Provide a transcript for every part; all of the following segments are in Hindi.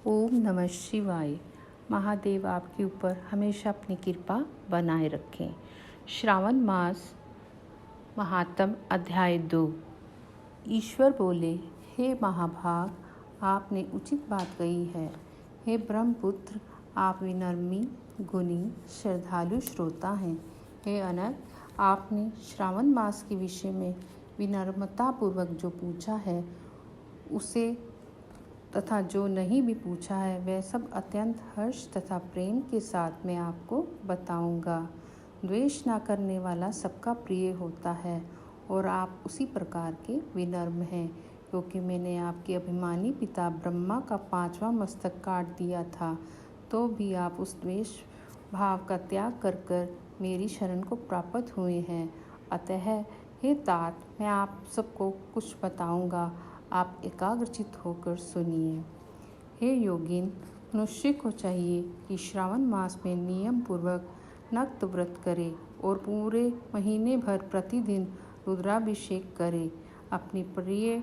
ओम नमः शिवाय। महादेव आपके ऊपर हमेशा अपनी कृपा बनाए रखें। श्रावण मास महात्म अध्याय 2। ईश्वर बोले, हे महाभाग, आपने उचित बात कही है। हे ब्रह्मपुत्र, आप विनम्री, गुणी, श्रद्धालु श्रोता हैं। हे अनंत, आपने श्रावण मास के विषय में विनम्रतापूर्वक जो पूछा है उसे तथा जो नहीं भी पूछा है वह सब अत्यंत हर्ष तथा प्रेम के साथ मैं आपको बताऊंगा। द्वेष न करने वाला सबका प्रिय होता है और आप उसी प्रकार के विनम्र हैं, क्योंकि मैंने आपके अभिमानी पिता ब्रह्मा का 5वां मस्तक काट दिया था, तो भी आप उस द्वेष भाव का त्याग कर मेरी शरण को प्राप्त हुए हैं। अतः हे तात, मैं आप सबको कुछ बताऊंगा, आप एकाग्रचित होकर सुनिए। हे योगिन, मनुष्य को चाहिए कि श्रावण मास में नियम पूर्वक नक्त व्रत करे और पूरे महीने भर प्रतिदिन रुद्राभिषेक करे। अपनी प्रिय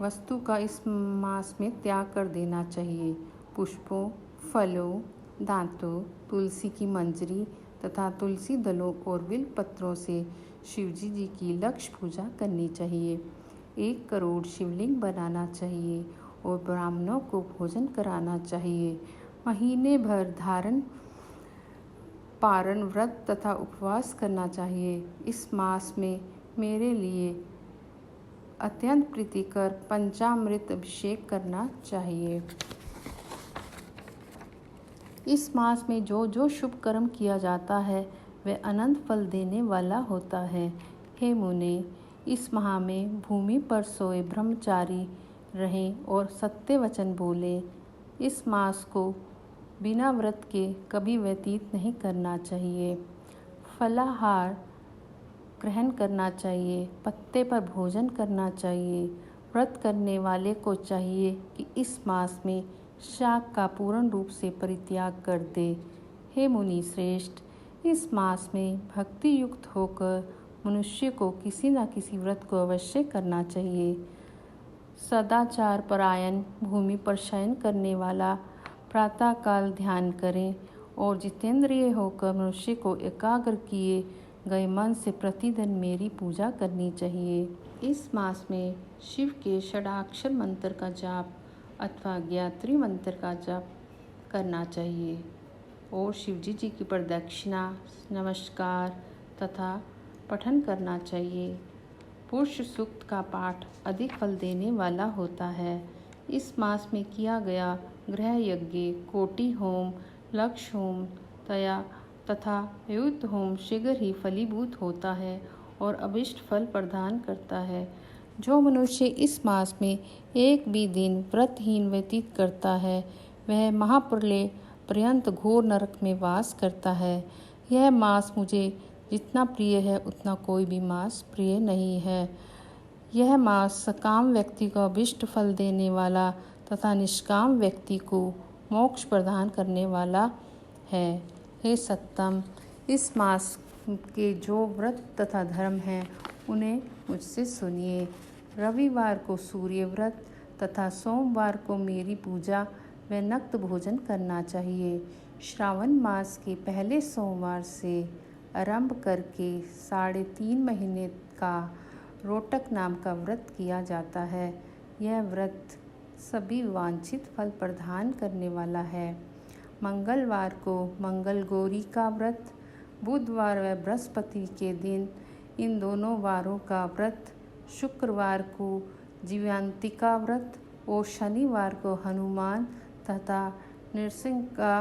वस्तु का इस मास में त्याग कर देना चाहिए। पुष्पों, फलों, दांतों, तुलसी की मंजरी तथा तुलसी दलों और बिल पत्रों से शिवजी जी की लक्ष्य पूजा करनी चाहिए। 1 करोड़ शिवलिंग बनाना चाहिए और ब्राह्मणों को भोजन कराना चाहिए। महीने भर धारण पारण व्रत तथा उपवास करना चाहिए। इस मास में मेरे लिए अत्यंत प्रीतिकर पंचामृत अभिषेक करना चाहिए। इस मास में जो जो शुभ कर्म किया जाता है वह अनंत फल देने वाला होता है। हे मुने, इस माह में भूमि पर सोए ब्रह्मचारी रहें और सत्य वचन बोले। इस मास को बिना व्रत के कभी व्यतीत नहीं करना चाहिए। फलाहार ग्रहण करना चाहिए, पत्ते पर भोजन करना चाहिए। व्रत करने वाले को चाहिए कि इस मास में शाक का पूर्ण रूप से परित्याग कर दे। हे मुनि श्रेष्ठ, इस मास में भक्ति युक्त होकर मनुष्य को किसी न किसी व्रत को अवश्य करना चाहिए। सदाचार परायण भूमि पर शयन करने वाला प्रातःकाल ध्यान करें और जितेंद्रिय होकर मनुष्य को एकाग्र किए गए मन से प्रतिदिन मेरी पूजा करनी चाहिए। इस मास में शिव के षडाक्षर मंत्र का जाप अथवा गायत्री मंत्र का जाप करना चाहिए और शिवजी जी की प्रदक्षिणा, नमस्कार तथा पठन करना चाहिए। पुरुष सूक्त का पाठ अधिक फल देने वाला होता है। इस मास में किया गया गृह यज्ञ, कोटि होम, लक्ष्य होम तथा युद्ध होम शीघ्र ही फलीभूत होता है और अभिष्ट फल प्रदान करता है। जो मनुष्य इस मास में एक भी दिन व्रतहीन व्यतीत करता है वह महाप्रलय पर्यंत घोर नरक में वास करता है। यह मास मुझे जितना प्रिय है उतना कोई भी मास प्रिय नहीं है। यह मास सकाम व्यक्ति को अभिष्ट फल देने वाला तथा निष्काम व्यक्ति को मोक्ष प्रदान करने वाला है। हे सत्तम, इस मास के जो व्रत तथा धर्म हैं उन्हें मुझसे सुनिए। रविवार को सूर्य व्रत तथा सोमवार को मेरी पूजा व नक्त भोजन करना चाहिए। श्रावण मास के पहले सोमवार से आरंभ करके 3.5 महीने का रोटक नाम का व्रत किया जाता है। यह व्रत सभी वांछित फल प्रदान करने वाला है। मंगलवार को मंगल गौरी का व्रत, बुधवार व बृहस्पति के दिन इन दोनों वारों का व्रत, शुक्रवार को जीवंतिका व्रत और शनिवार को हनुमान तथा नृसिंह का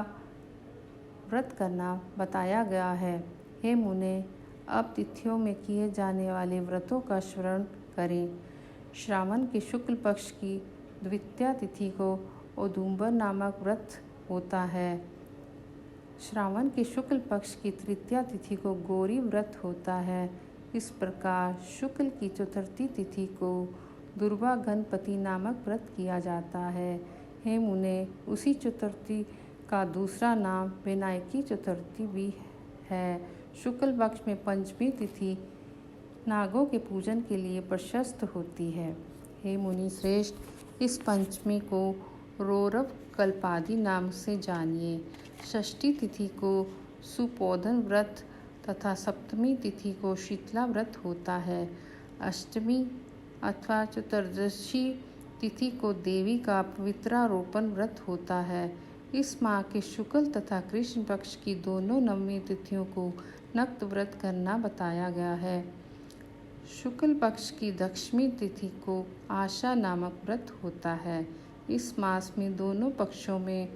व्रत करना बताया गया है। हे मुने, अब तिथियों में किए जाने वाले व्रतों का स्मरण करें। श्रावण के शुक्ल पक्ष की द्वितीया तिथि को औदुंबर नामक व्रत होता है। श्रावण के शुक्ल पक्ष की तृतीया तिथि को गौरी व्रत होता है। इस प्रकार शुक्ल की चतुर्थी तिथि को दुर्गा गणपति नामक व्रत किया जाता है। हे मुने, उसी चतुर्थी का दूसरा नाम विनायकी चतुर्थी भी है। शुक्ल पक्ष में पंचमी तिथि नागों के पूजन के लिए प्रशस्त होती है। हे मुनि श्रेष्ठ, इस पंचमी को रौरव कल्पादि नाम से जानिए। षष्ठी तिथि को सुपोधन व्रत तथा सप्तमी तिथि को शीतला व्रत होता है। अष्टमी अथवा चतुर्दशी तिथि को देवी का पवित्रारोपण व्रत होता है। इस माह के शुक्ल तथा कृष्ण पक्ष की दोनों नवमी तिथियों को नक्त व्रत करना बताया गया है। शुक्ल पक्ष की दशमी तिथि को आशा नामक व्रत होता है। इस मास में दोनों पक्षों में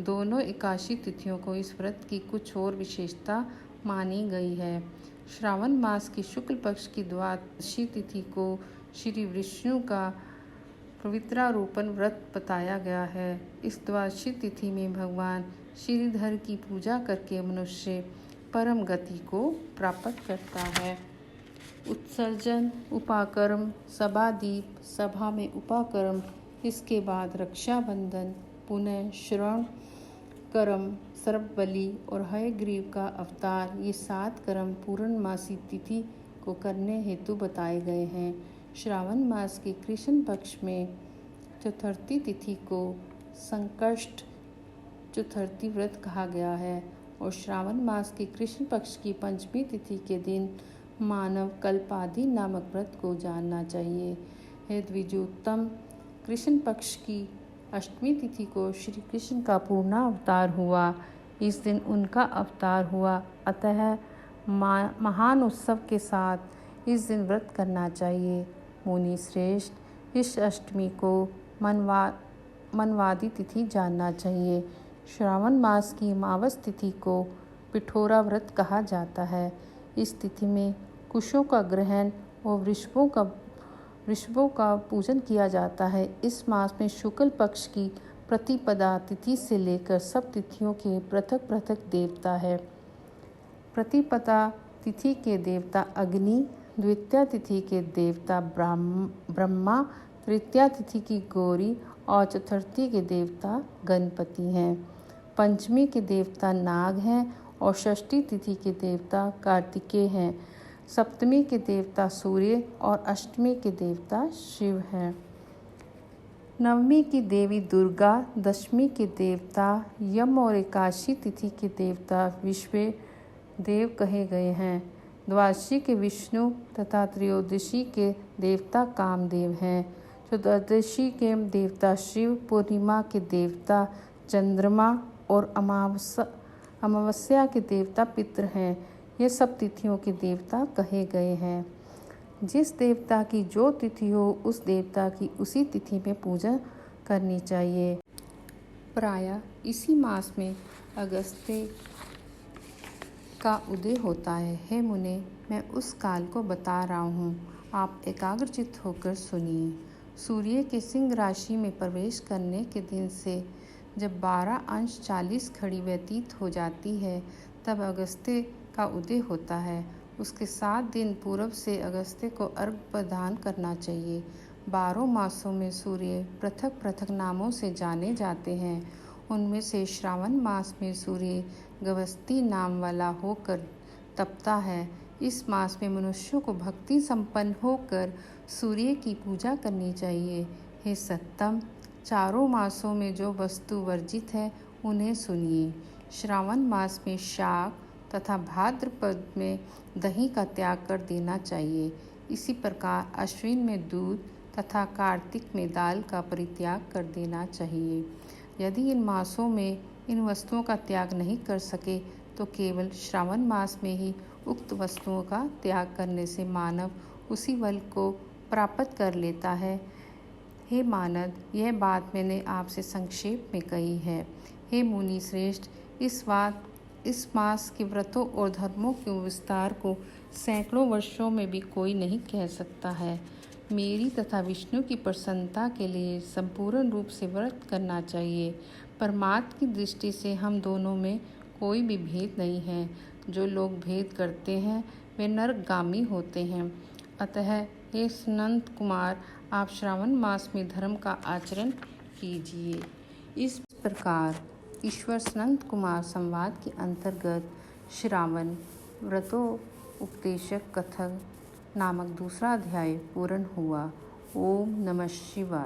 दोनों एकादशी तिथियों को इस व्रत की कुछ और विशेषता मानी गई है। श्रावण मास की शुक्ल पक्ष की द्वादशी तिथि को श्री विष्णु का पवित्रारोपण व्रत बताया गया है। इस द्वादशी तिथि में भगवान श्रीधर की पूजा करके मनुष्य परम गति को प्राप्त करता है। उत्सर्जन, उपाकर्म, सभादीप, सभा में उपाकर्म, इसके बाद रक्षाबंधन, पुनः श्रवण कर्म, सर्पबलि और हयग्रीव का अवतार, ये 7 कर्म पूर्णमासी तिथि को करने हेतु बताए गए हैं। श्रावण मास के कृष्ण पक्ष में चतुर्थी तिथि को संकष्ट चतुर्थी व्रत कहा गया है और श्रावण मास के कृष्ण पक्ष की पंचमी तिथि के दिन मानव कल्पादि नामक व्रत को जानना चाहिए। हे द्विजोत्तम, कृष्ण पक्ष की अष्टमी तिथि को श्री कृष्ण का पूर्णा अवतार हुआ। इस दिन उनका अवतार हुआ, अतः महान उत्सव के साथ इस दिन व्रत करना चाहिए। मुनि श्रेष्ठ, इस अष्टमी को मनवादी तिथि जानना चाहिए। श्रावण मास की अमावस तिथि को पिठोरा व्रत कहा जाता है। इस तिथि में कुशों का ग्रहण और वृषभों का पूजन किया जाता है। इस मास में शुक्ल पक्ष की प्रतिपदा तिथि से लेकर सब तिथियों के पृथक पृथक देवता है। प्रतिपदा तिथि के देवता अग्नि, द्वितीया तिथि के देवता ब्रह्मा, तृतीया तिथि की गौरी और चतुर्थी के देवता गणपति हैं। पंचमी के देवता नाग हैं और षष्ठी तिथि के देवता कार्तिकेय हैं। सप्तमी के देवता सूर्य और अष्टमी के देवता शिव हैं। नवमी की देवी दुर्गा, दशमी के देवता यम और एकादशी तिथि के देवता विश्व देव कहे गए हैं। द्वादशी के विष्णु तथा त्रयोदशी के देवता कामदेव हैं। चतुर्दशी के देवता शिव, पूर्णिमा के देवता चंद्रमा और अमावस्या के देवता पितृ हैं। ये सब तिथियों के देवता कहे गए हैं। जिस देवता की जो तिथि हो उस देवता की उसी तिथि में पूजा करनी चाहिए। प्रायः इसी मास में अगस्त्य का उदय होता है। हे मुने, मैं उस काल को बता रहा हूँ, आप एकाग्रचित्त होकर सुनिए। सूर्य के सिंह राशि में प्रवेश करने के दिन से जब 12 घड़ी व्यतीत हो जाती है तब अगस्त्य का उदय होता है। उसके 7 दिन पूर्व से अगस्त्य को अर्घ्य प्रदान करना चाहिए। 12 मासों में सूर्य पृथक पृथक नामों से जाने जाते हैं। उनमें से श्रावण मास में सूर्य गवस्ती नाम वाला होकर तपता है। इस मास में मनुष्यों को भक्ति संपन्न होकर सूर्य की पूजा करनी चाहिए। हे सत्तम, चारों मासों में जो वस्तु वर्जित है उन्हें सुनिए। श्रावण मास में शाक तथा भाद्रपद में दही का त्याग कर देना चाहिए। इसी प्रकार अश्विन में दूध तथा कार्तिक में दाल का परित्याग कर देना चाहिए। यदि इन मासों में इन वस्तुओं का त्याग नहीं कर सके तो केवल श्रावण मास में ही उक्त वस्तुओं का त्याग करने से मानव उसी बल को प्राप्त कर लेता है। हे मानद, यह बात मैंने आपसे संक्षेप में कही है। हे मुनि श्रेष्ठ, इस मास के व्रतों और धर्मों के विस्तार को सैकड़ों वर्षों में भी कोई नहीं कह सकता है। मेरी तथा विष्णु की प्रसन्नता के लिए संपूर्ण रूप से व्रत करना चाहिए। परमात्मा की दृष्टि से हम दोनों में कोई भी भेद नहीं है। जो लोग भेद करते हैं वे नरकगामी होते हैं। अतः हे सनंत कुमार, आप श्रावण मास में धर्म का आचरण कीजिए। इस प्रकार ईश्वर सनंत कुमार संवाद के अंतर्गत श्रावण व्रतोपदेशक कथक नामक दूसरा अध्याय पूर्ण हुआ। ओम नमः शिवाय।